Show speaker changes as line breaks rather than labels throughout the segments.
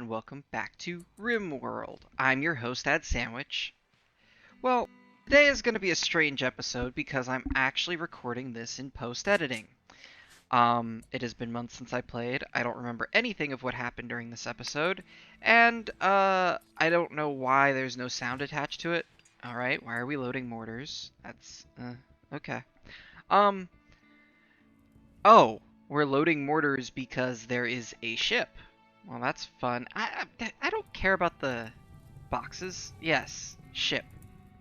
and welcome back to RimWorld. I'm your host, Ad Sandwich. Well, today is going to be a strange episode because I'm actually recording this in post-editing. It has been months since I played. I don't remember anything of what happened during this episode, and I don't know why there's no sound attached to it. Alright, why are we loading mortars? That's, okay. Um, oh, we're loading mortars because there is a ship. Well, that's fun. I don't care about the boxes. Yes, ship.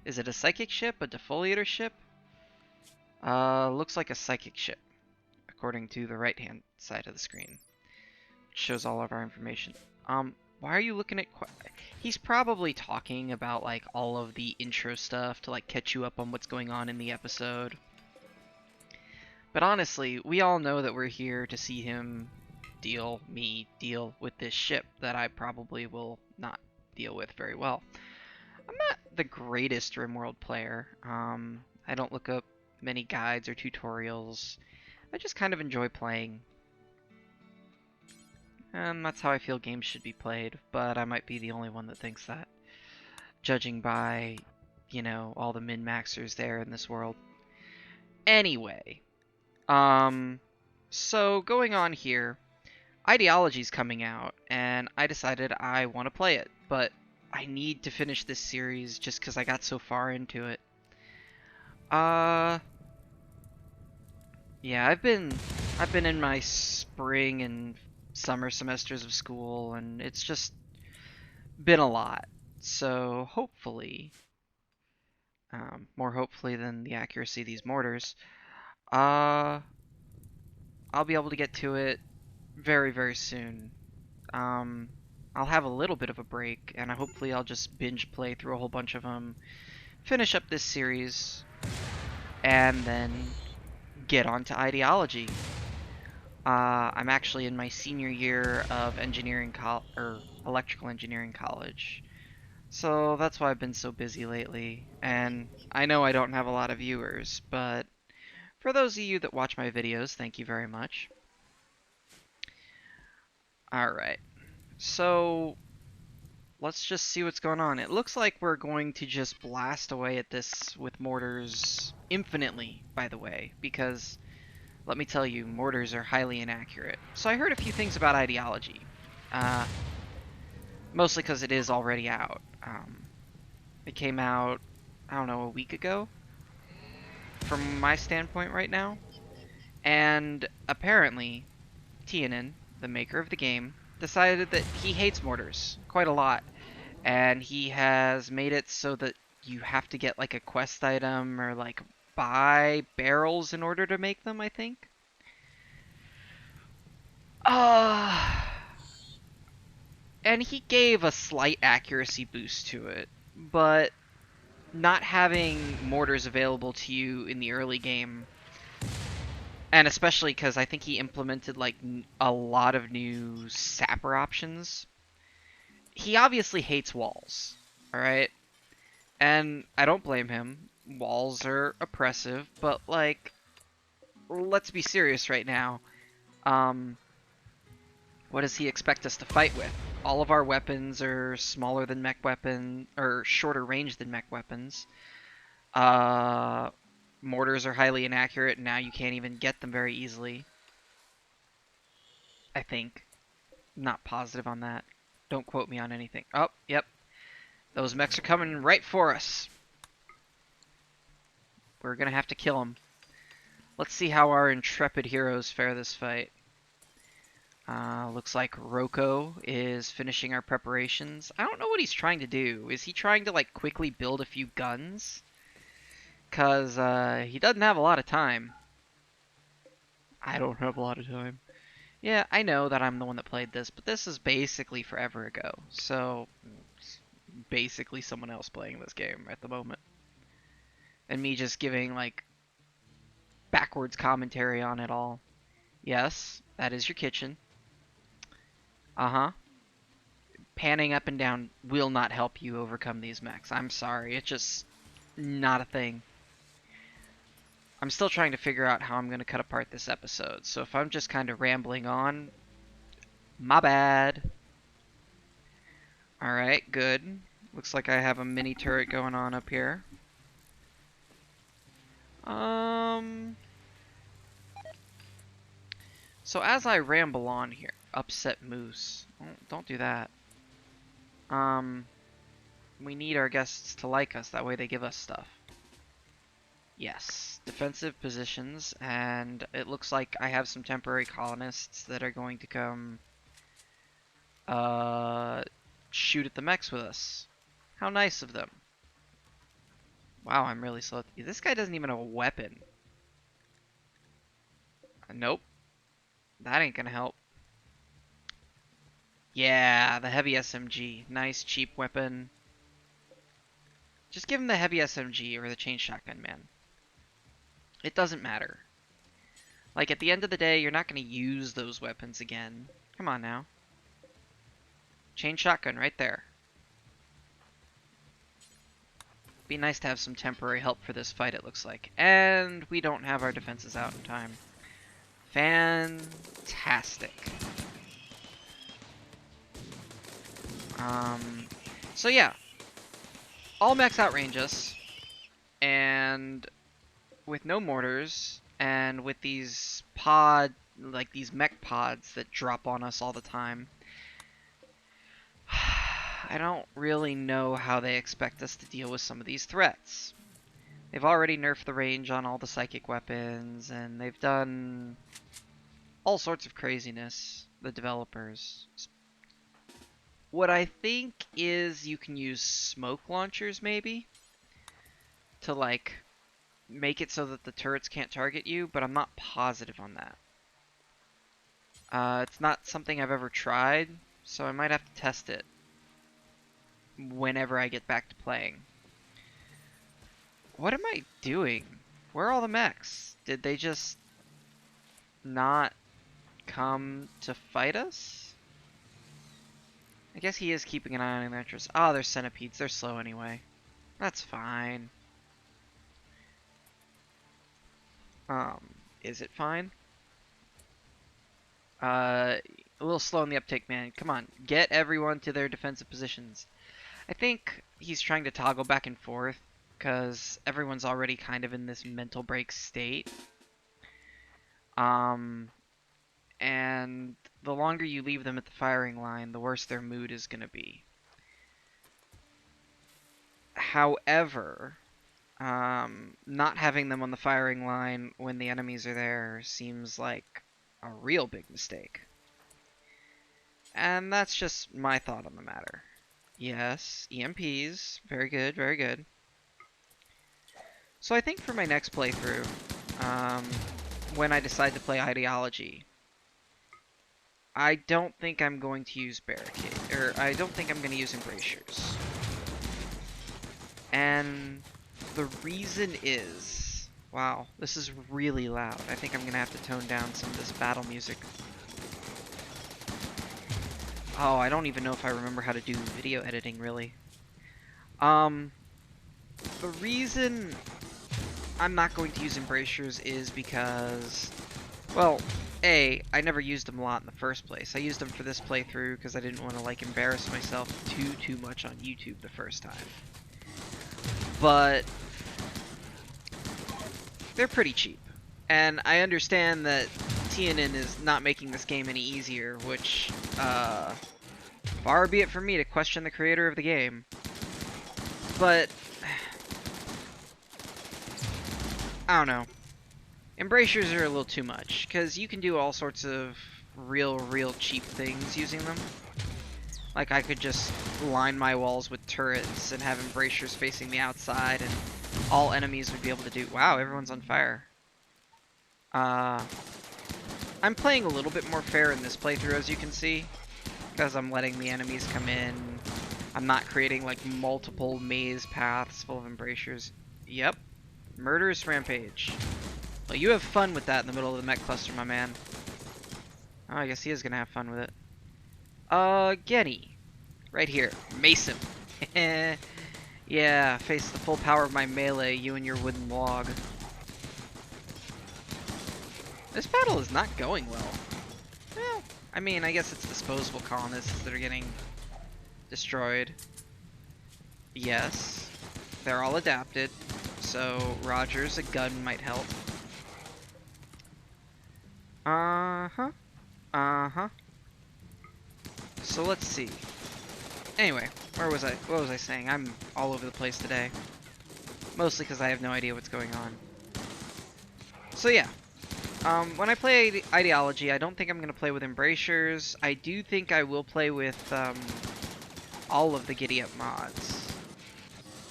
Is it a psychic ship? A defoliator ship? Looks like a psychic ship, according to the right-hand side of the screen, which shows all of our information. Why are you looking at... He's probably talking about, like, all of the intro stuff to, like, catch you up on what's going on in the episode. But honestly, we all know that we're here to see him deal with this ship that I probably will not deal with very well. I'm not the greatest RimWorld player. I don't look up many guides or tutorials. I just kind of enjoy playing. And that's how I feel games should be played, but I might be the only one that thinks that, judging by, you know, all the min-maxers there in this world. Anyway, so going on here, Ideology's coming out, and I decided I want to play it, but I need to finish this series just because I got so far into it. Yeah, I've been in my spring and summer semesters of school, and it's just been a lot. So hopefully, more hopefully than the accuracy of these mortars, I'll be able to get to it very, very soon. I'll have a little bit of a break, and hopefully I'll just binge play through a whole bunch of them, finish up this series, and then get on to Ideology. I'm actually in my senior year of electrical engineering college, so that's why I've been so busy lately. And I know I don't have a lot of viewers, but for those of you that watch my videos, thank you very much. Alright, so let's just see what's going on. It looks like we're going to just blast away at this with mortars infinitely, by the way, because let me tell you, mortars are highly inaccurate. So I heard a few things about Ideology, mostly because it is already out. It came out, I don't know, a week ago, from my standpoint right now, and apparently Tienin, the maker of the game, decided that he hates mortars quite a lot, and he has made it so that you have to get like a quest item or like buy barrels in order to make them, I think. And he gave a slight accuracy boost to it, but not having mortars available to you in the early game, and especially because I think he implemented like a lot of new sapper options, he obviously hates walls, alright? And I don't blame him. Walls are oppressive, but like, let's be serious right now. What does he expect us to fight with? All of our weapons are smaller than mech weapon, or shorter range than mech weapons. Mortars are highly inaccurate, and now you can't even get them very easily. I think. Not positive on that. Don't quote me on anything. Oh, yep. Those mechs are coming right for us. We're gonna have to kill them. Let's see how our intrepid heroes fare this fight. Looks like Rocco is finishing our preparations. I don't know what he's trying to do. Is he trying to, like, quickly build a few guns? Because, he doesn't have a lot of time. I don't have a lot of time. Yeah, I know that I'm the one that played this, but this is basically forever ago. So, it's basically someone else playing this game at the moment. And me just giving, like, backwards commentary on it all. Yes, that is your kitchen. Uh-huh. Panning up and down will not help you overcome these mechs. I'm sorry, it's just not a thing. I'm still trying to figure out how I'm going to cut apart this episode, so if I'm just kind of rambling on, my bad. Alright, good. Looks like I have a mini turret going on up here. So as I ramble on here, upset moose. Don't do that. We need our guests to like us, that way they give us stuff. Yes, defensive positions, and it looks like I have some temporary colonists that are going to come shoot at the mechs with us. How nice of them. Wow, I'm really slow. This guy doesn't even have a weapon. Nope. That ain't gonna help. Yeah, the heavy SMG. Nice, cheap weapon. Just give him the heavy SMG or the chain shotgun, man. It doesn't matter. Like, at the end of the day, you're not gonna use those weapons again. Come on now. Chain shotgun right there. Be nice to have some temporary help for this fight, it looks like. And we don't have our defenses out in time. Fantastic. So yeah. All mechs outrange us. And with no mortars, and with these these mech pods that drop on us all the time, I don't really know how they expect us to deal with some of these threats. They've already nerfed the range on all the psychic weapons, and they've done all sorts of craziness, the developers. What I think is you can use smoke launchers, maybe, to, like, make it so that the turrets can't target you, but I'm not positive on that. It's not something I've ever tried, so I might have to test it whenever I get back to playing. What am I doing? Where are all the mechs? Did they just not come to fight us? I guess he is keeping an eye on the mattress. Oh, they're centipedes. They're slow anyway. That's fine. Is it fine? A little slow in the uptake, man. Come on, get everyone to their defensive positions. I think he's trying to toggle back and forth because everyone's already kind of in this mental break state. And the longer you leave them at the firing line, the worse their mood is going to be. However, not having them on the firing line when the enemies are there seems like a real big mistake. And that's just my thought on the matter. Yes, EMPs. Very good, very good. So I think for my next playthrough, when I decide to play Ideology, I don't think I'm going to use Barricade, or I don't think I'm going to use Embracers. And the reason is, wow, this is really loud. I think I'm going to have to tone down some of this battle music. Oh, I don't even know if I remember how to do video editing, really. The reason I'm not going to use Embracers is because, well, A, I never used them a lot in the first place. I used them for this playthrough because I didn't want to, like, embarrass myself too much on YouTube the first time. But they're pretty cheap. And I understand that TNN is not making this game any easier, which, far be it from me to question the creator of the game. But I don't know. Embracers are a little too much, because you can do all sorts of real cheap things using them. Like, I could just line my walls with turrets and have Embracers facing the outside, and all enemies would be able to do... Wow, everyone's on fire. I'm playing a little bit more fair in this playthrough, as you can see, because I'm letting the enemies come in. I'm not creating, like, multiple maze paths full of Embracers. Yep. Murderous Rampage. Well, you have fun with that in the middle of the mech cluster, my man. Oh, I guess he is gonna have fun with it. Getty. Right here. Mace him. Yeah, face the full power of my melee, you and your wooden log. This battle is not going well. Well, I mean, I guess it's disposable colonists that are getting Destroyed. Yes. They're all adapted. So, Rogers, a gun might help. Uh-huh. Uh-huh. So let's see. Anyway, where was I? What was I saying? I'm all over the place today. Mostly because I have no idea what's going on. So yeah. When I play Ideology, I don't think I'm going to play with Embracers. I do think I will play with all of the Giddy Up mods.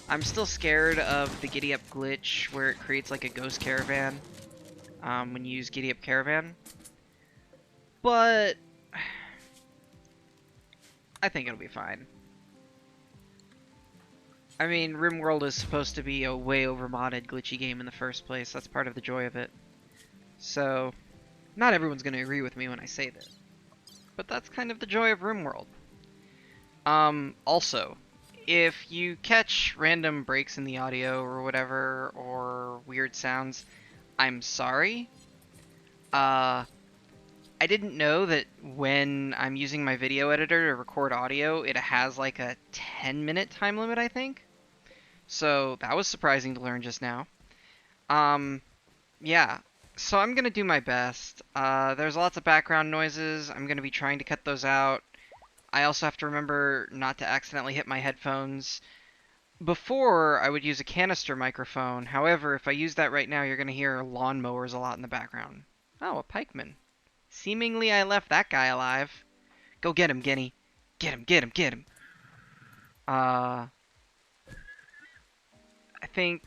I'm still scared of the Giddy Up glitch where it creates like a ghost caravan when you use Giddy Up Caravan. But I think it'll be fine. I mean, RimWorld is supposed to be a way over-modded glitchy game in the first place. That's part of the joy of it. So, not everyone's going to agree with me when I say this. But that's kind of the joy of RimWorld. Also, if you catch random breaks in the audio or whatever, or weird sounds, I'm sorry. I didn't know that when I'm using my video editor to record audio, it has like a 10-minute time limit, I think. So that was surprising to learn just now. Yeah. So I'm gonna do my best. There's lots of background noises. I'm gonna be trying to cut those out. I also have to remember not to accidentally hit my headphones. Before, I would use a canister microphone. However, if I use that right now, you're gonna hear lawnmowers a lot in the background. Oh, a pikeman. Seemingly I left that guy alive. Go get him, Genny. Get him, get him, get him. I think...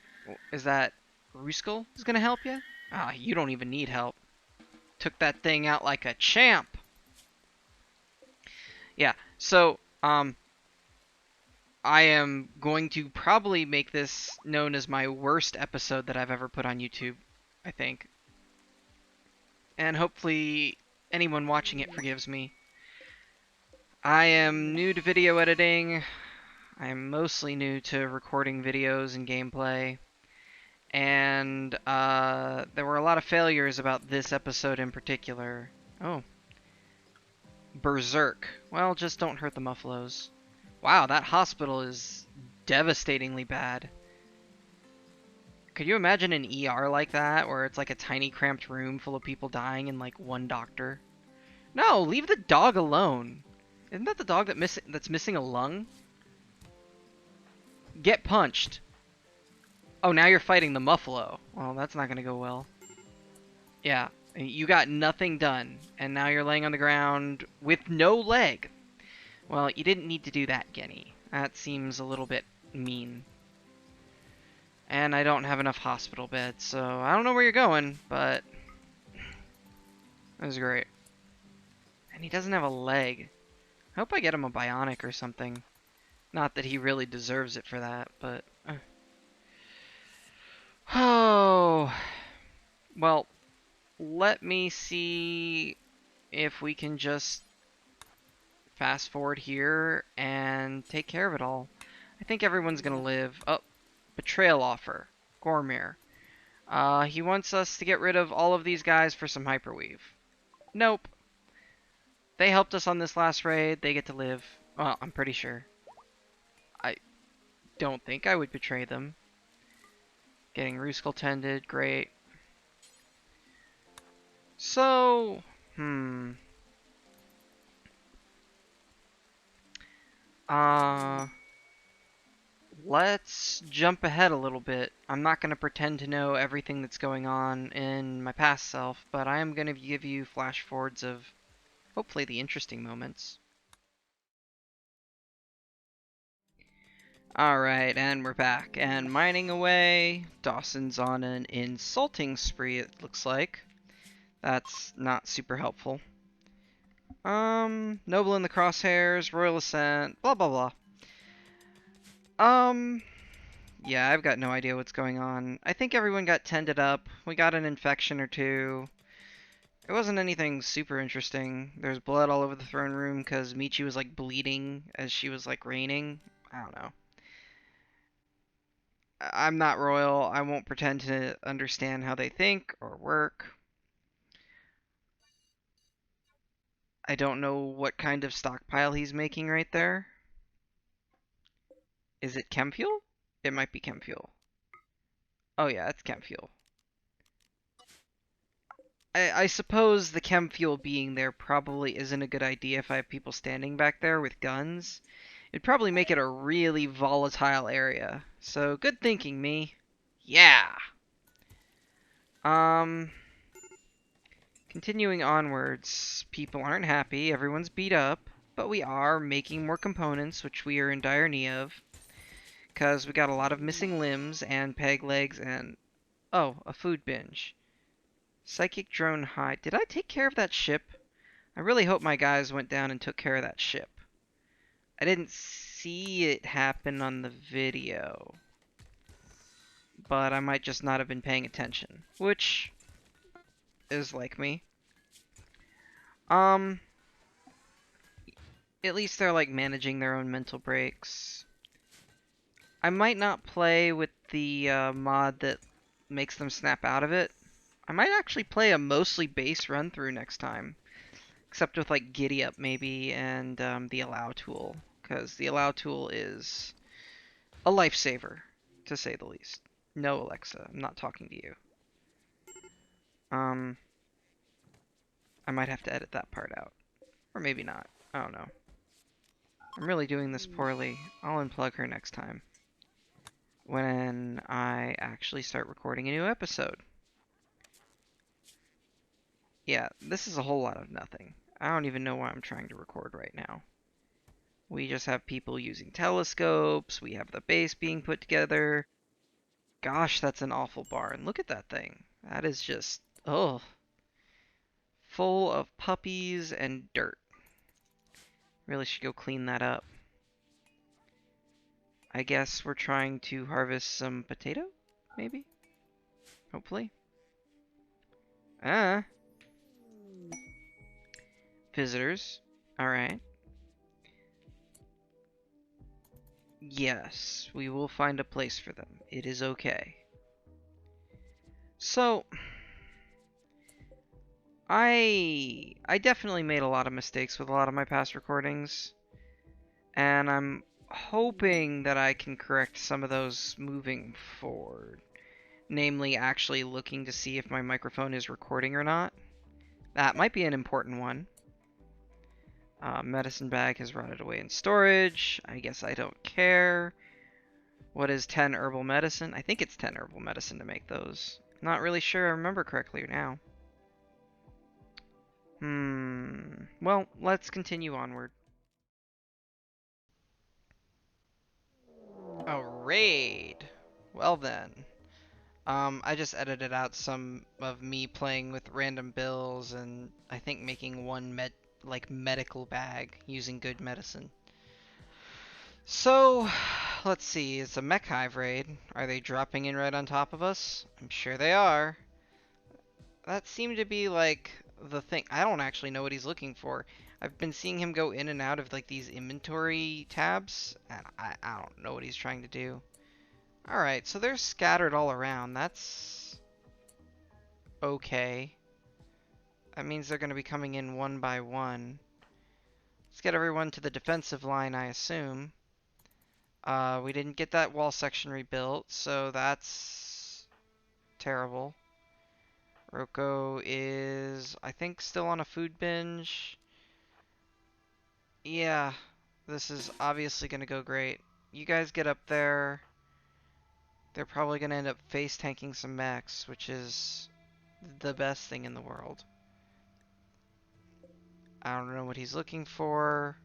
Is that Ruskell is gonna help you? Ah, you don't even need help. Took that thing out like a champ. Yeah, so, I am going to probably make this known as my worst episode that I've ever put on YouTube, I think. And hopefully anyone watching it forgives me. I am new to video editing. I am mostly new to recording videos and gameplay. And there were a lot of failures about this episode in particular. Oh. Berserk. Well, just don't hurt the Muffalos. Wow, that hospital is devastatingly bad. Could you imagine an ER like that, where it's like a tiny cramped room full of people dying and like one doctor? No, leave the dog alone. Isn't that the dog that's missing a lung? Get punched. Oh, now you're fighting the Muffalo. Well, that's not gonna go well. Yeah, you got nothing done, and now you're laying on the ground with no leg. Well, you didn't need to do that, Genny. That seems a little bit mean. And I don't have enough hospital beds, so I don't know where you're going, but... That was great. And he doesn't have a leg. I hope I get him a bionic or something. Not that he really deserves it for that, but... Oh... Well, let me see if we can just fast forward here and take care of it all. I think everyone's gonna live. Oh, betrayal offer. Gormir. He wants us to get rid of all of these guys for some hyperweave. Nope. They helped us on this last raid. They get to live. Well, I'm pretty sure. I don't think I would betray them. Getting Ruskell tended. Great. So, let's jump ahead a little bit. I'm not going to pretend to know everything that's going on in my past self, but I am going to give you flash forwards of hopefully the interesting moments. Alright, and we're back, and mining away. Dawson's on an insulting spree, it looks like. That's not super helpful. Noble in the crosshairs, Royal Ascent, blah blah blah. Yeah, I've got no idea what's going on. I think everyone got tended up. We got an infection or two. It wasn't anything super interesting. There's blood all over the throne room because Michi was like bleeding as she was like reigning. I don't know. I'm not royal. I won't pretend to understand how they think or work. I don't know what kind of stockpile he's making right there. Is it chem fuel? It might be chem fuel. Oh yeah, it's chem fuel. I suppose the chem fuel being there probably isn't a good idea if I have people standing back there with guns. It'd probably make it a really volatile area. So good thinking, me. Yeah. Um, Continuing onwards, people aren't happy, everyone's beat up, but we are making more components, which we are in dire need of, because we got a lot of missing limbs and peg legs and, oh, a food binge. Psychic drone hide. Did I take care of that ship? I really hope my guys went down and took care of that ship. I didn't see it happen on the video, but I might just not have been paying attention, which is like me. Um, at least they're like managing their own mental breaks. I might not play with the mod that makes them snap out of it. I might actually play a mostly base run through next time, except with like Giddy Up maybe and the Allow tool, because the Allow tool is a lifesaver, to say the least. No, Alexa, I'm not talking to you. I might have to edit that part out, or maybe not. I don't know. I'm really doing this poorly. I'll unplug her next time when I actually start recording a new episode. Yeah, this is a whole lot of nothing. I don't even know why I'm trying to record right now. We just have people using telescopes, we have the base being put together. Gosh, that's an awful barn. Look at that thing. That is just, oh, full of puppies and dirt. Really should go clean that up. I guess we're trying to harvest some potato, maybe? Hopefully. Ah. Visitors. Alright. Yes, we will find a place for them. It is okay. So, I definitely made a lot of mistakes with a lot of my past recordings, and I'm hoping that I can correct some of those moving forward. Namely, actually looking to see if my microphone is recording or not. That might be an important one. Medicine bag has rotted away in storage. I guess I don't care. What is 10 herbal medicine? I think it's 10 herbal medicine to make those. Not really sure I remember correctly now. Well, let's continue onward. A raid. Well then. I just edited out some of me playing with random bills and I think making one medical bag using good medicine. So, let's see, it's a mech hive raid. Are they dropping in right on top of us? I'm sure they are. That seemed to be like the thing. I don't actually know what he's looking for. I've been seeing him go in and out of like these inventory tabs, and I don't know what he's trying to do. Alright, so they're scattered all around. That's okay. That means they're going to be coming in one by one. Let's get everyone to the defensive line, I assume. We didn't get that wall section rebuilt, so that's terrible. Roko is, I think, still on a food binge. Yeah, this is obviously going to go great. You guys get up there. They're probably going to end up face tanking some mechs, which is the best thing in the world. I don't know what he's looking for.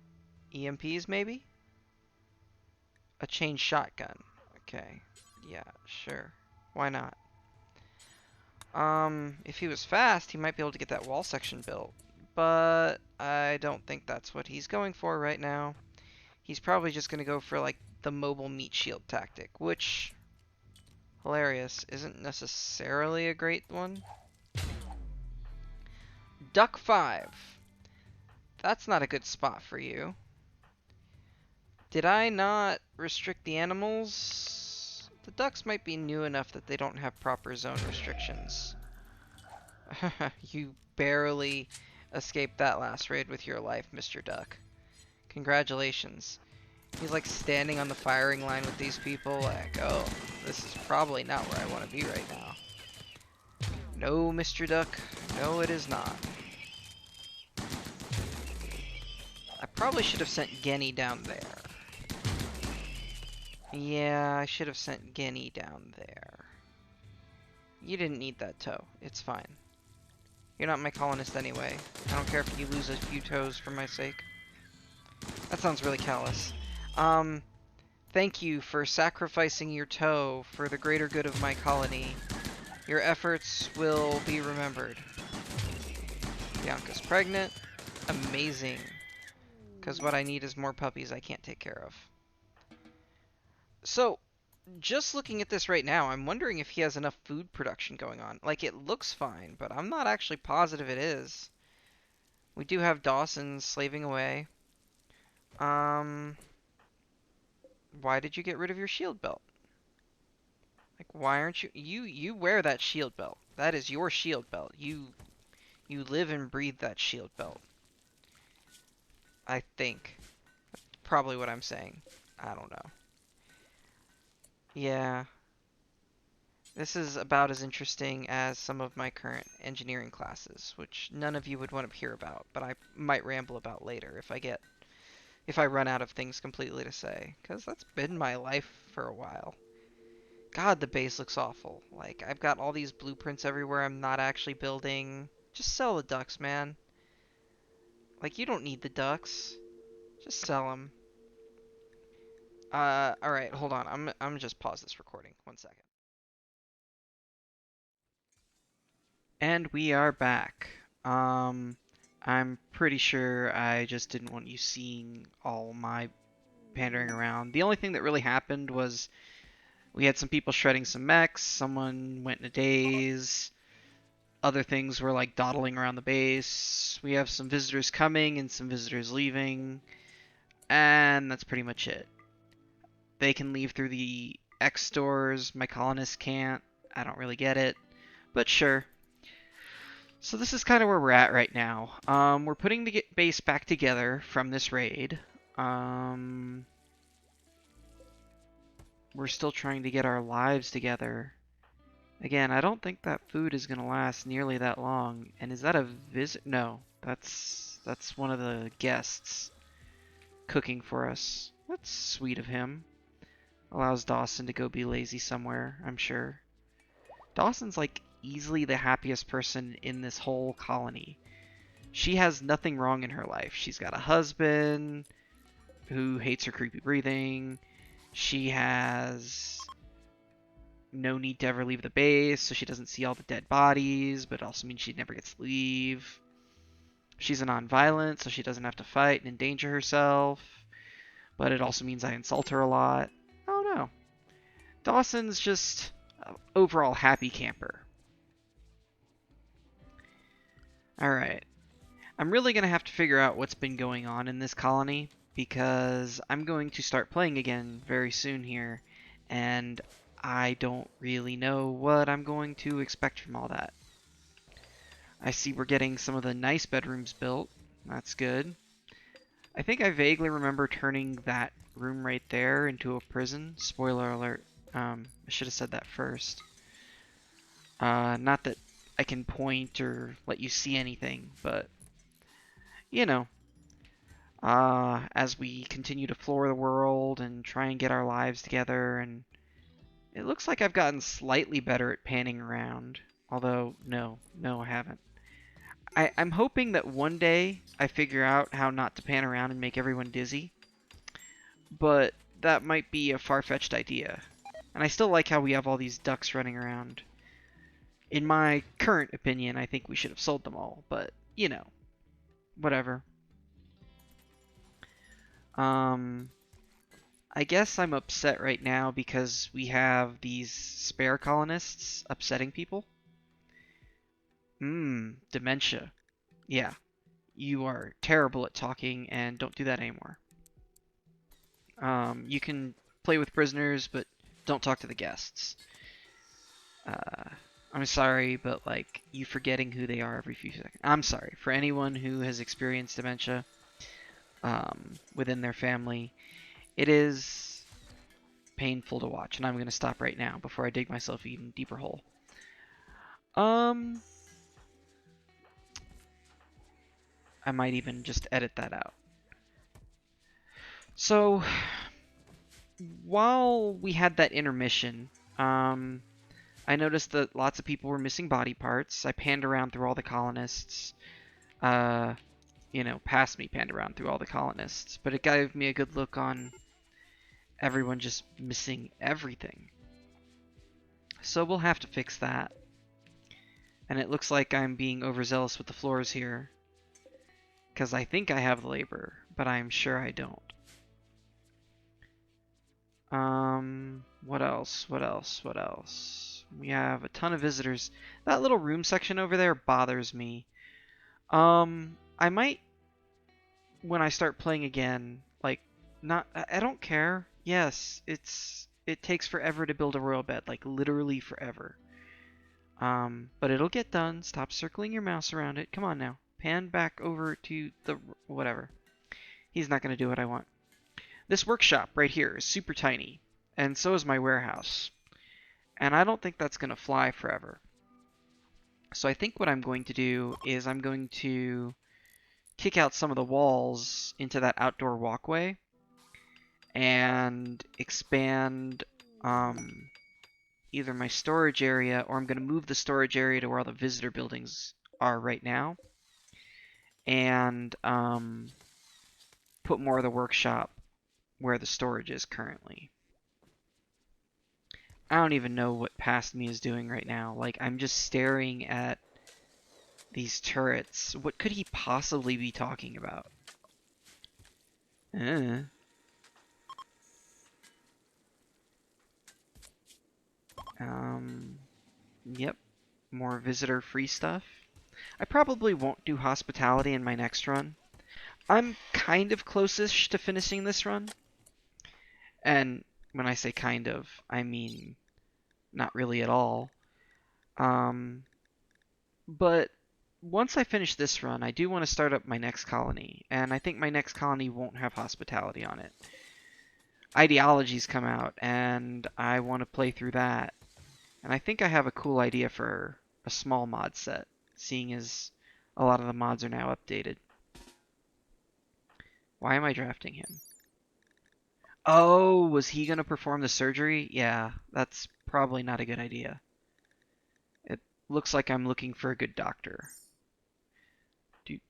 EMPs, maybe? A chain shotgun. Okay. Yeah, sure. Why not? If he was fast, he might be able to get that wall section built. But I don't think that's what he's going for right now. He's probably just going to go for, like, the mobile meat shield tactic, which, hilarious, isn't necessarily a great one. Duck 5. That's not a good spot for you. Did I not restrict the animals? The ducks might be new enough that they don't have proper zone restrictions. You barely escaped that last raid with your life, Mr. Duck. Congratulations. He's like standing on the firing line with these people like, oh, this is probably not where I want to be right now. No, Mr. Duck. No, it is not. I probably should have sent Genny down there. Yeah, I should have sent Genny down there. You didn't need that toe. It's fine. You're not my colonist anyway. I don't care if you lose a few toes for my sake. That sounds really callous. Thank you for sacrificing your toe for the greater good of my colony. Your efforts will be remembered. Bianca's pregnant. Amazing. Because what I need is more puppies I can't take care of. So, just looking at this right now, I'm wondering if he has enough food production going on. Like, it looks fine, but I'm not actually positive it is. We do have Dawson slaving away. Why did you get rid of your shield belt? Like, why aren't you... You wear that shield belt. That is your shield belt. You live and breathe that shield belt. I think. That's probably what I'm saying. I don't know. Yeah. This is about as interesting as some of my current engineering classes, which none of you would want to hear about, but I might ramble about later if I run out of things completely to say, because that's been my life for a while. God, the base looks awful. Like, I've got all these blueprints everywhere I'm not actually building. Just sell the ducks, man. Like, you don't need the ducks. Just sell them. Alright, hold on. I'm gonna just pause this recording. 1 second. And we are back. I'm pretty sure I just didn't want you seeing all my pandering around. The only thing that really happened was we had some people shredding some mechs, someone went in a daze, other things were like dawdling around the base, we have some visitors coming and some visitors leaving, and that's pretty much it. They can leave through the X doors, my colonists can't. I don't really get it, but sure. So this is kind of where we're at right now. We're putting the base back together from this raid. We're still trying to get our lives together. Again, I don't think that food is going to last nearly that long. And is that a visit? No, that's one of the guests cooking for us. That's sweet of him. Allows Dawson to go be lazy somewhere, I'm sure. Dawson's like easily the happiest person in this whole colony. She has nothing wrong in her life. She's got a husband who hates her creepy breathing. She has no need to ever leave the base, so she doesn't see all the dead bodies, but it also means she never gets to leave. She's a non-violent, so she doesn't have to fight and endanger herself, but it also means I insult her a lot. I don't know. Dawson's just an overall happy camper. Alright. I'm really going to have to figure out what's been going on in this colony, because I'm going to start playing again very soon here, and I don't really know what I'm going to expect from all that. I see we're getting some of the nice bedrooms built. That's good. I think I vaguely remember turning that room right there into a prison. Spoiler alert. I should have said that first. Not that I can point or let you see anything, but, you know, as we continue to floor the world and try and get our lives together, and it looks like I've gotten slightly better at panning around, although, no, I haven't. I'm hoping that one day I figure out how not to pan around and make everyone dizzy, but that might be a far-fetched idea. And I still like how we have all these ducks running around. In my current opinion, I think we should have sold them all, but, you know, whatever. I guess I'm upset right now because we have these spare colonists upsetting people. Dementia. Yeah, you are terrible at talking and don't do that anymore. You can play with prisoners, but don't talk to the guests. I'm sorry, but like you forgetting who they are every few seconds. I'm sorry for anyone who has experienced dementia within their family. It is painful to watch, and I'm going to stop right now before I dig myself an even deeper hole. I might even just edit that out. So, while we had that intermission, I noticed that lots of people were missing body parts. I panned around through all the colonists. Past me panned around through all the colonists. But it gave me a good look on everyone just missing everything. So we'll have to fix that. And it looks like I'm being overzealous with the floors here. Because I think I have the labor, but I'm sure I don't. What else? What else? What else? We have a ton of visitors. That little room section over there bothers me. I might, when I start playing again, like, not, I don't care. Yes, it takes forever to build a royal bed, like, literally forever. But it'll get done. Stop circling your mouse around it. Come on now. Pan back over to the, whatever. He's not going to do what I want. This workshop right here is super tiny, and so is my warehouse. And I don't think that's going to fly forever. So I think what I'm going to do is I'm going to kick out some of the walls into that outdoor walkway and expand either my storage area, or I'm going to move the storage area to where all the visitor buildings are right now, and put more of the workshop where the storage is currently. I don't even know what past me is doing right now. Like, I'm just staring at these turrets. What could he possibly be talking about? Yep. More visitor-free stuff. I probably won't do hospitality in my next run. I'm kind of close-ish to finishing this run. And when I say kind of, I mean not really at all. But once I finish this run, I do want to start up my next colony. And I think my next colony won't have hospitality on it. Ideologies come out, and I want to play through that. And I think I have a cool idea for a small mod set, seeing as a lot of the mods are now updated. Why am I drafting him? Oh, was he going to perform the surgery? Yeah, that's probably not a good idea. It looks like I'm looking for a good doctor.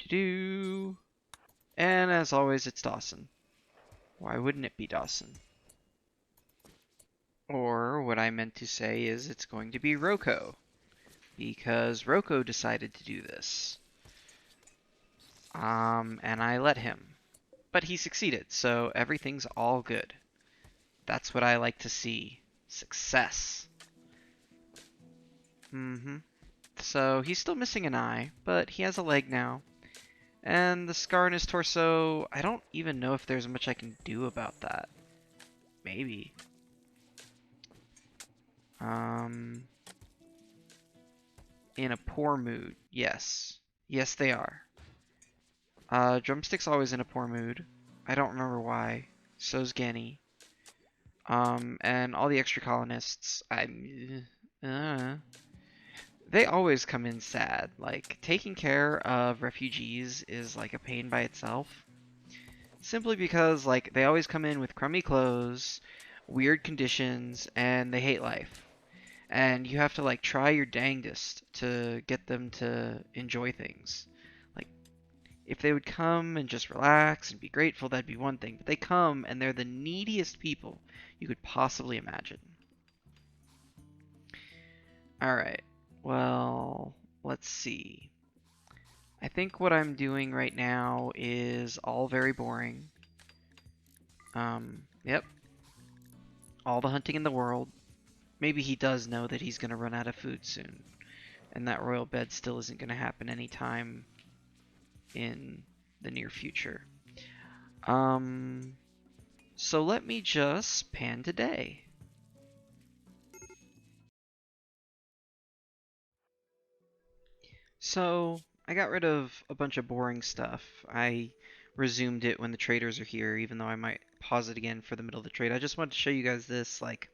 Do. And as always, it's Dawson. Why wouldn't it be Dawson? Or what I meant to say is it's going to be Roko, because Roko decided to do this. And I let him. But he succeeded, so everything's all good. That's what I like to see. Success. So he's still missing an eye, but he has a leg now. And the scar in his torso, I don't even know if there's much I can do about that. Maybe. In a poor mood. Yes. Yes, they are. Drumstick's always in a poor mood. I don't remember why. So's Genny. And all the extra colonists, they always come in sad. Like, taking care of refugees is like a pain by itself. Simply because, like, they always come in with crummy clothes, weird conditions, and they hate life. And you have to, like, try your dangest to get them to enjoy things. Like, if they would come and just relax and be grateful, that'd be one thing. But they come and they're the neediest people you could possibly imagine. Alright, well, let's see. I think what I'm doing right now is all very boring. Yep. All the hunting in the world. Maybe he does know that he's going to run out of food soon. And that royal bed still isn't going to happen anytime in the near future. So let me just pan today. So I got rid of a bunch of boring stuff. I resumed it when the traders are here, even though I might pause it again for the middle of the trade. I just wanted to show you guys this. Like,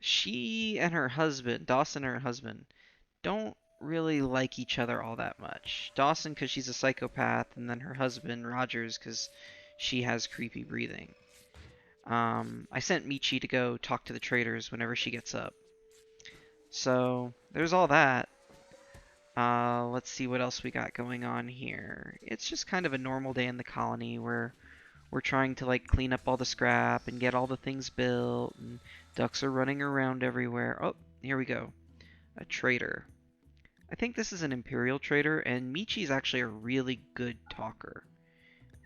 she and her husband, Dawson and her husband, don't really like each other all that much. Dawson because she's a psychopath, and then her husband, Rogers, because she has creepy breathing. I sent Michi to go talk to the traders whenever she gets up. So, there's all that. Let's see what else we got going on here. It's just kind of a normal day in the colony where we're trying to like clean up all the scrap and get all the things built, and ducks are running around everywhere. Oh, here we go. A trader. I think this is an Imperial trader, and Michi's actually a really good talker.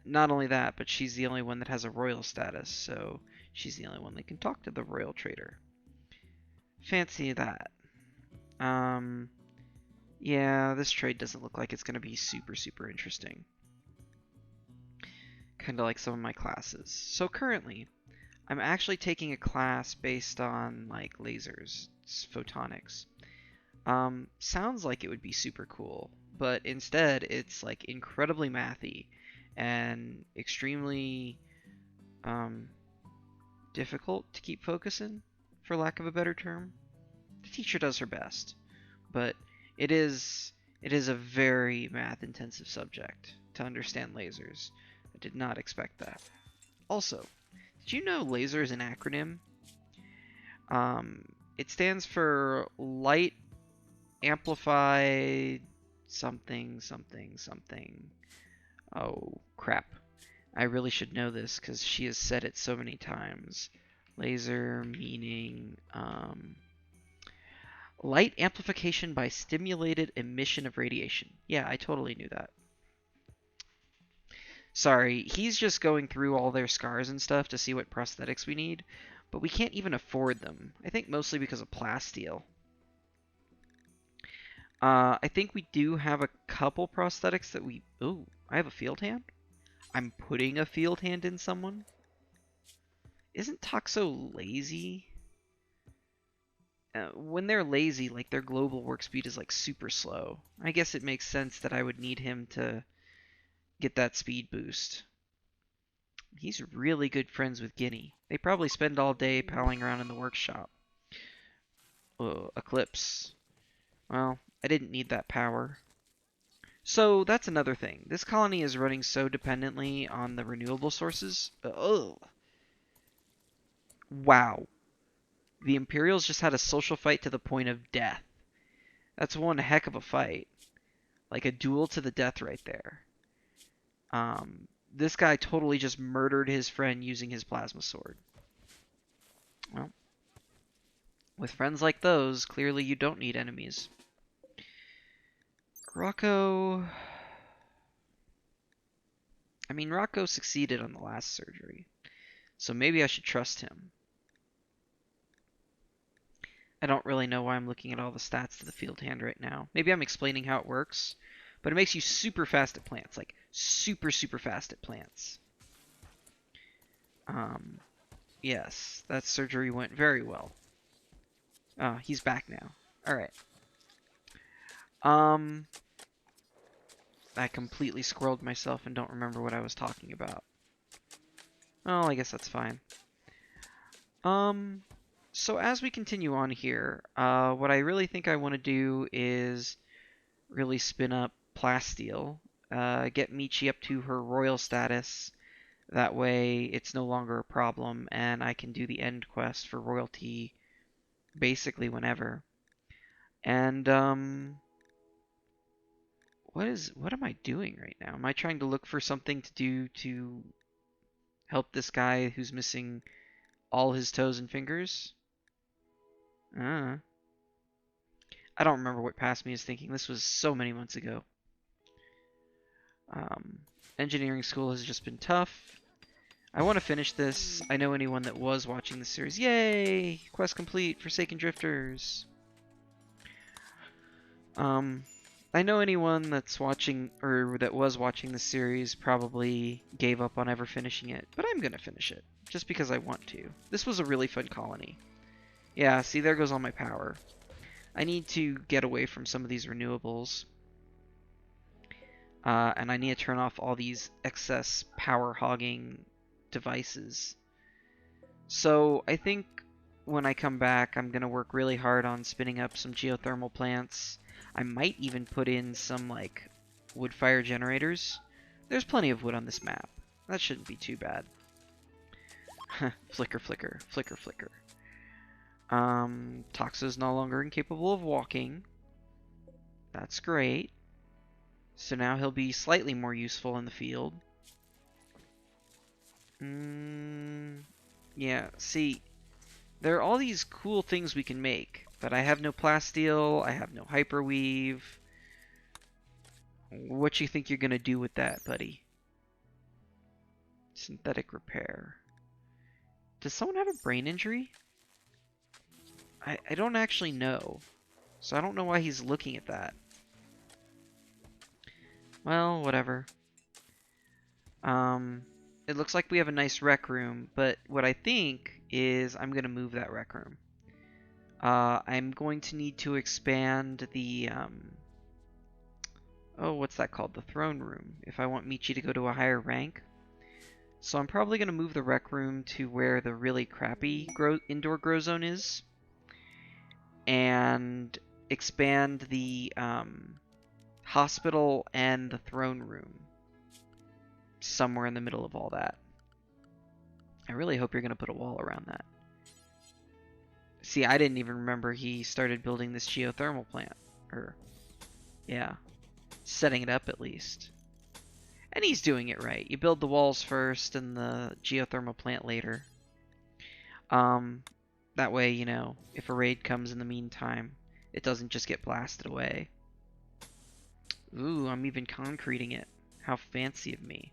Not only that, but she's the only one that has a royal status, so she's the only one that can talk to the royal trader. Fancy that. Yeah, this trade doesn't look like it's going to be super interesting. Kind of like some of my classes. So currently, I'm actually taking a class based on like lasers, photonics. Sounds like it would be super cool, but instead it's like incredibly mathy and extremely difficult to keep focusing, for lack of a better term. The teacher does her best, but it is a very math intensive subject to understand lasers. I did not expect that. Also, did you know laser is an acronym? It stands for light amplified something. Oh, crap. I really should know this because she has said it so many times. Laser meaning light amplification by stimulated emission of radiation. Yeah, I totally knew that. Sorry, he's just going through all their scars and stuff to see what prosthetics we need, but we can't even afford them. I think mostly because of plasteel. I think we do have a couple prosthetics that we... Ooh, I have a field hand? I'm putting a field hand in someone? Isn't Toxo lazy? When they're lazy, like their global work speed is like super slow. I guess it makes sense that I would need him to get that speed boost. He's really good friends with Guinea. They probably spend all day palling around in the workshop. Eclipse. Well, I didn't need that power. So that's another thing. This colony is running so dependently on the renewable sources. Wow. The Imperials just had a social fight to the point of death. That's one heck of a fight. Like a duel to the death right there. This guy totally just murdered his friend using his plasma sword. Well, with friends like those, clearly you don't need enemies. Rocco... I mean, Rocco succeeded on the last surgery, so maybe I should trust him. I don't really know why I'm looking at all the stats to the field hand right now. Maybe I'm explaining how it works, but it makes you super fast at plants, like super fast at plants. Yes, that surgery went very well. He's back now. Alright. I completely squirreled myself and don't remember what I was talking about. Well, I guess that's fine. So as we continue on here, what I really think I want to do is really spin up plasteel, get Michi up to her royal status. That way it's no longer a problem, and I can do the end quest for royalty basically whenever. And, what am I doing right now? Am I trying to look for something to do to help this guy who's missing all his toes and fingers? I don't remember what past me is thinking. This was so many months ago. Engineering school has just been tough. I want to finish this. I know anyone that was watching this series. Yay! Quest complete, Forsaken Drifters. I know anyone that's watching, or that was watching the series probably gave up on ever finishing it, but I'm gonna finish it, just because I want to. This was a really fun colony. Yeah, see, there goes all my power. I need to get away from some of these renewables. And I need to turn off all these excess power hogging devices. So I think when I come back, I'm going to work really hard on spinning up some geothermal plants. I might even put in some, like, wood fire generators. There's plenty of wood on this map. That shouldn't be too bad. Flicker, flicker, flicker, flicker. Toxo's no longer incapable of walking. That's great. So now he'll be slightly more useful in the field. Yeah, see, there are all these cool things we can make, but I have no plasteel, I have no hyperweave. What you think you're gonna do with that, buddy? Synthetic repair. Does someone have a brain injury? I don't actually know. So I don't know why he's looking at that. Well, whatever. It looks like we have a nice rec room, but what I think is I'm gonna move that rec room. I'm going to need to expand the, oh, what's that called? The throne room, if I want Michi to go to a higher rank. So I'm probably going to move the rec room to where the really crappy indoor grow zone is. And expand the hospital and the throne room somewhere in the middle of all that. I really hope you're going to put a wall around that. See, I didn't even remember he started building this geothermal plant. Or, yeah, setting it up at least. And he's doing it right. You build the walls first and the geothermal plant later. That way, you know, if a raid comes in the meantime, it doesn't just get blasted away. Ooh, I'm even concreting it. How fancy of me.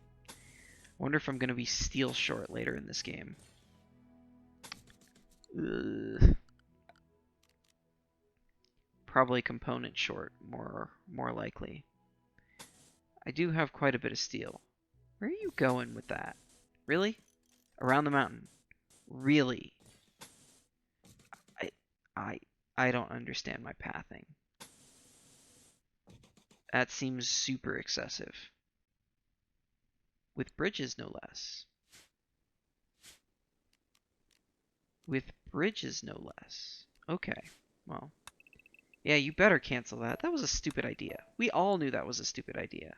Wonder if I'm going to be steel short later in this game. Ugh. Probably component short, more likely. I do have quite a bit of steel. Where are you going with that? Really? Around the mountain? Really? I don't understand my pathing. That seems super excessive. With bridges, no less. With bridges, no less. Okay, well. Yeah, you better cancel that. That was a stupid idea. We all knew that was a stupid idea.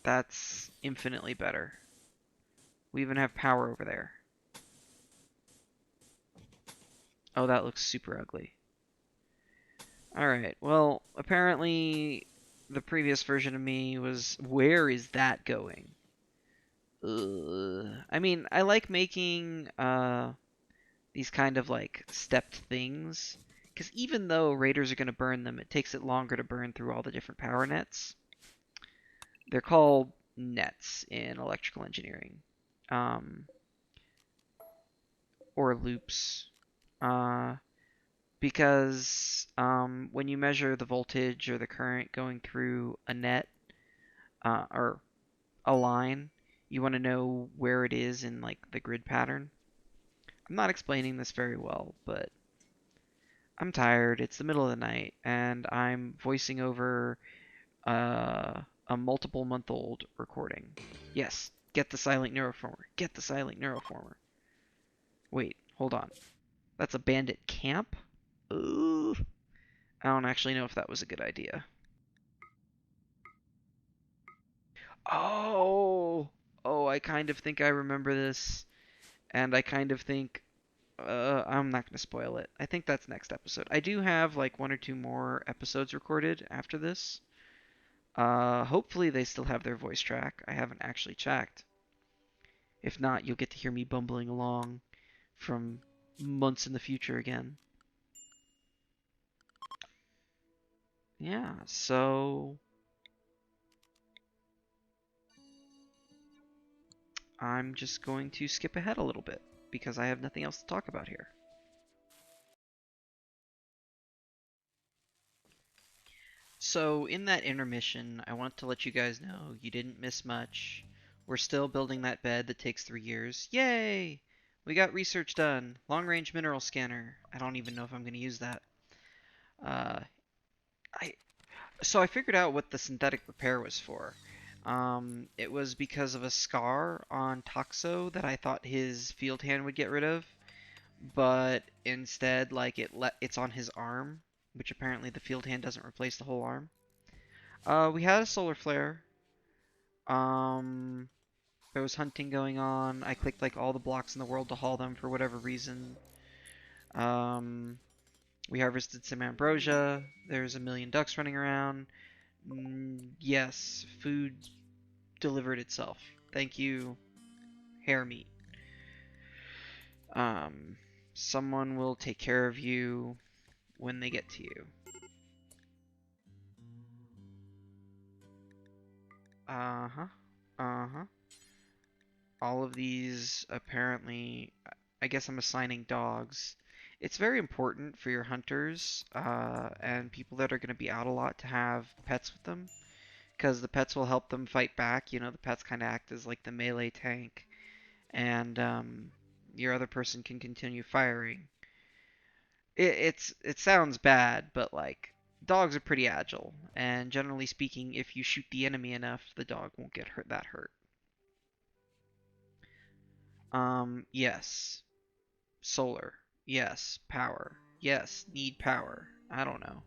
That's infinitely better. We even have power over there. Oh, that looks super ugly. Alright, well, apparently the previous version of me was... Where is that going? Ugh. I mean, I like making these kind of like stepped things, because even though raiders are going to burn them, it takes it longer to burn through all the different power nets. They're called nets in electrical engineering. Or loops. Because when you measure the voltage or the current going through a net or a line, you want to know where it is in like the grid pattern. I'm not explaining this very well, but I'm tired. It's the middle of the night, and I'm voicing over a multiple-month-old recording. Yes, get the silent neuroformer. Get the silent neuroformer. Wait, hold on. That's a bandit camp? Ooh. I don't actually know if that was a good idea. Oh! Oh, I kind of think I remember this, and I kind of think I'm not going to spoil it. I think that's next episode. I do have like one or two more episodes recorded after this. Hopefully they still have their voice track. I haven't actually checked. If not, you'll get to hear me bumbling along from months in the future again. Yeah, so I'm just going to skip ahead a little bit because I have nothing else to talk about here. So in that intermission, I want to let you guys know you didn't miss much. We're still building that bed that takes 3 years. Yay! We got research done. Long-range mineral scanner. I don't even know if I'm going to use that. Uh, I So I figured out what the synthetic repair was for. It was because of a scar on Toxo that I thought his field hand would get rid of, but instead, like it's on his arm, which apparently the field hand doesn't replace the whole arm. We had a solar flare. Um, there was hunting going on. I clicked like all the blocks in the world to haul them for whatever reason. Um, we harvested some ambrosia. There's a million ducks running around. Yes, food delivered itself. Thank you, hair meat. Um, Someone will take care of you when they get to you. Uh-huh. Uh-huh. All of these apparently, I guess I'm assigning dogs. It's very important for your hunters and people that are going to be out a lot to have pets with them, because the pets will help them fight back. You know, the pets kind of act as like the melee tank, and your other person can continue firing. It sounds bad, but like dogs are pretty agile, and generally speaking, if you shoot the enemy enough, the dog won't get hurt. Yes, solar. Yes, power. Yes, need power. I don't know.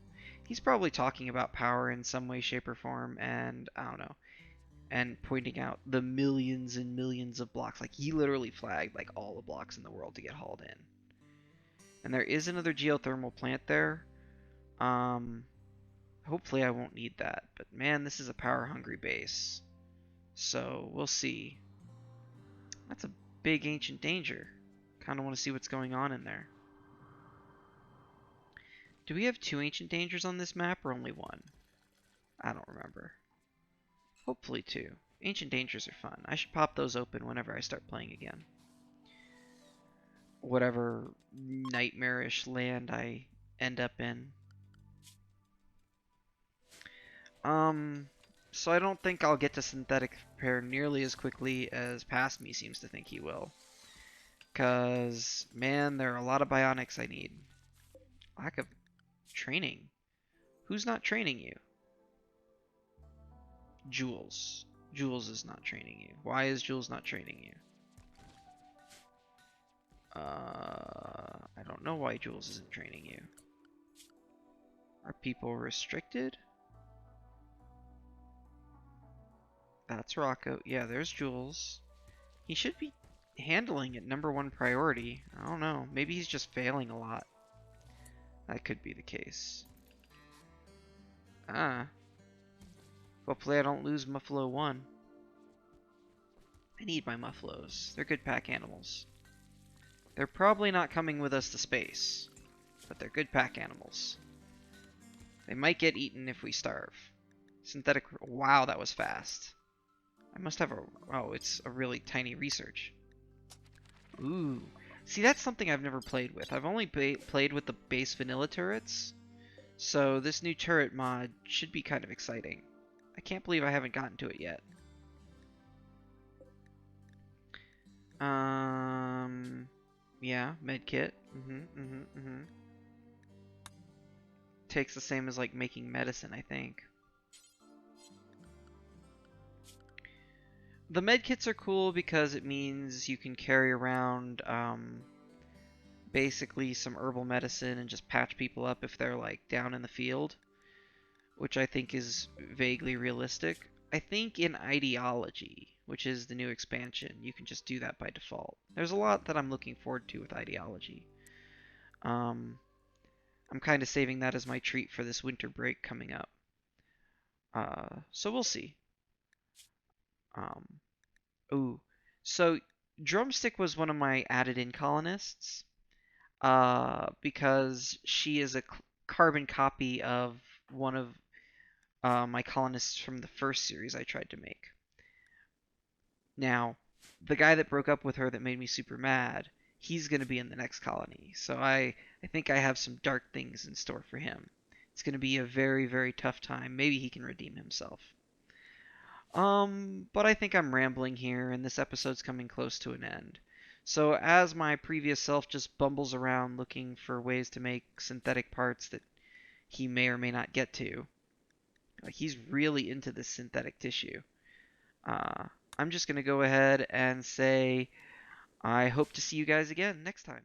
He's probably talking about power in some way, shape, or form, and I don't know. And pointing out the millions and millions of blocks. Like he literally flagged like all the blocks in the world to get hauled in. And there is another geothermal plant there. Um, Hopefully I won't need that. But man, this is a power hungry base. So we'll see. That's a big ancient danger. Kind of want to see what's going on in there. Do we have two ancient dangers on this map or only one? I don't remember. Hopefully two. Ancient dangers are fun. I should pop those open whenever I start playing again. Whatever nightmarish land I end up in. So I don't think I'll get to synthetic repair nearly as quickly as past me seems to think he will. Cause man, there are a lot of bionics I need. Lack of training. Who's not training you? Jules. Jules is not training you. Why is Jules not training you? I don't know why Jules isn't training you. Are people restricted? That's Rocco. Yeah, there's Jules. He should be handling it #1 priority. I don't know. Maybe he's just failing a lot. That could be the case. Ah. Hopefully I don't lose Muffalo 1. I need my Muffalos. They're good pack animals. They're probably not coming with us to space, but they're good pack animals. They might get eaten if we starve. Synthetic... Wow, that was fast. I must have a... Oh, it's a really tiny research. Ooh. See, that's something I've never played with. I've only played with the base vanilla turrets. So this new turret mod should be kind of exciting. I can't believe I haven't gotten to it yet. Yeah, medkit. Takes the same as like making medicine, I think. The medkits are cool because it means you can carry around basically some herbal medicine and just patch people up if they're like down in the field, which I think is vaguely realistic. I think in Ideology, which is the new expansion, you can just do that by default. There's a lot that I'm looking forward to with Ideology. I'm kind of saving that as my treat for this winter break coming up. So we'll see. Ooh. So Drumstick was one of my added in colonists. Because she is a carbon copy of one of my colonists from the first series I tried to make. Now, the guy that broke up with her that made me super mad, he's going to be in the next colony. So I think I have some dark things in store for him. It's going to be a very, very tough time. Maybe he can redeem himself. But I think I'm rambling here, and this episode's coming close to an end. So as my previous self just bumbles around looking for ways to make synthetic parts that he may or may not get to. Like, he's really into this synthetic tissue. Uh, I'm just going to go ahead and say I hope to see you guys again next time.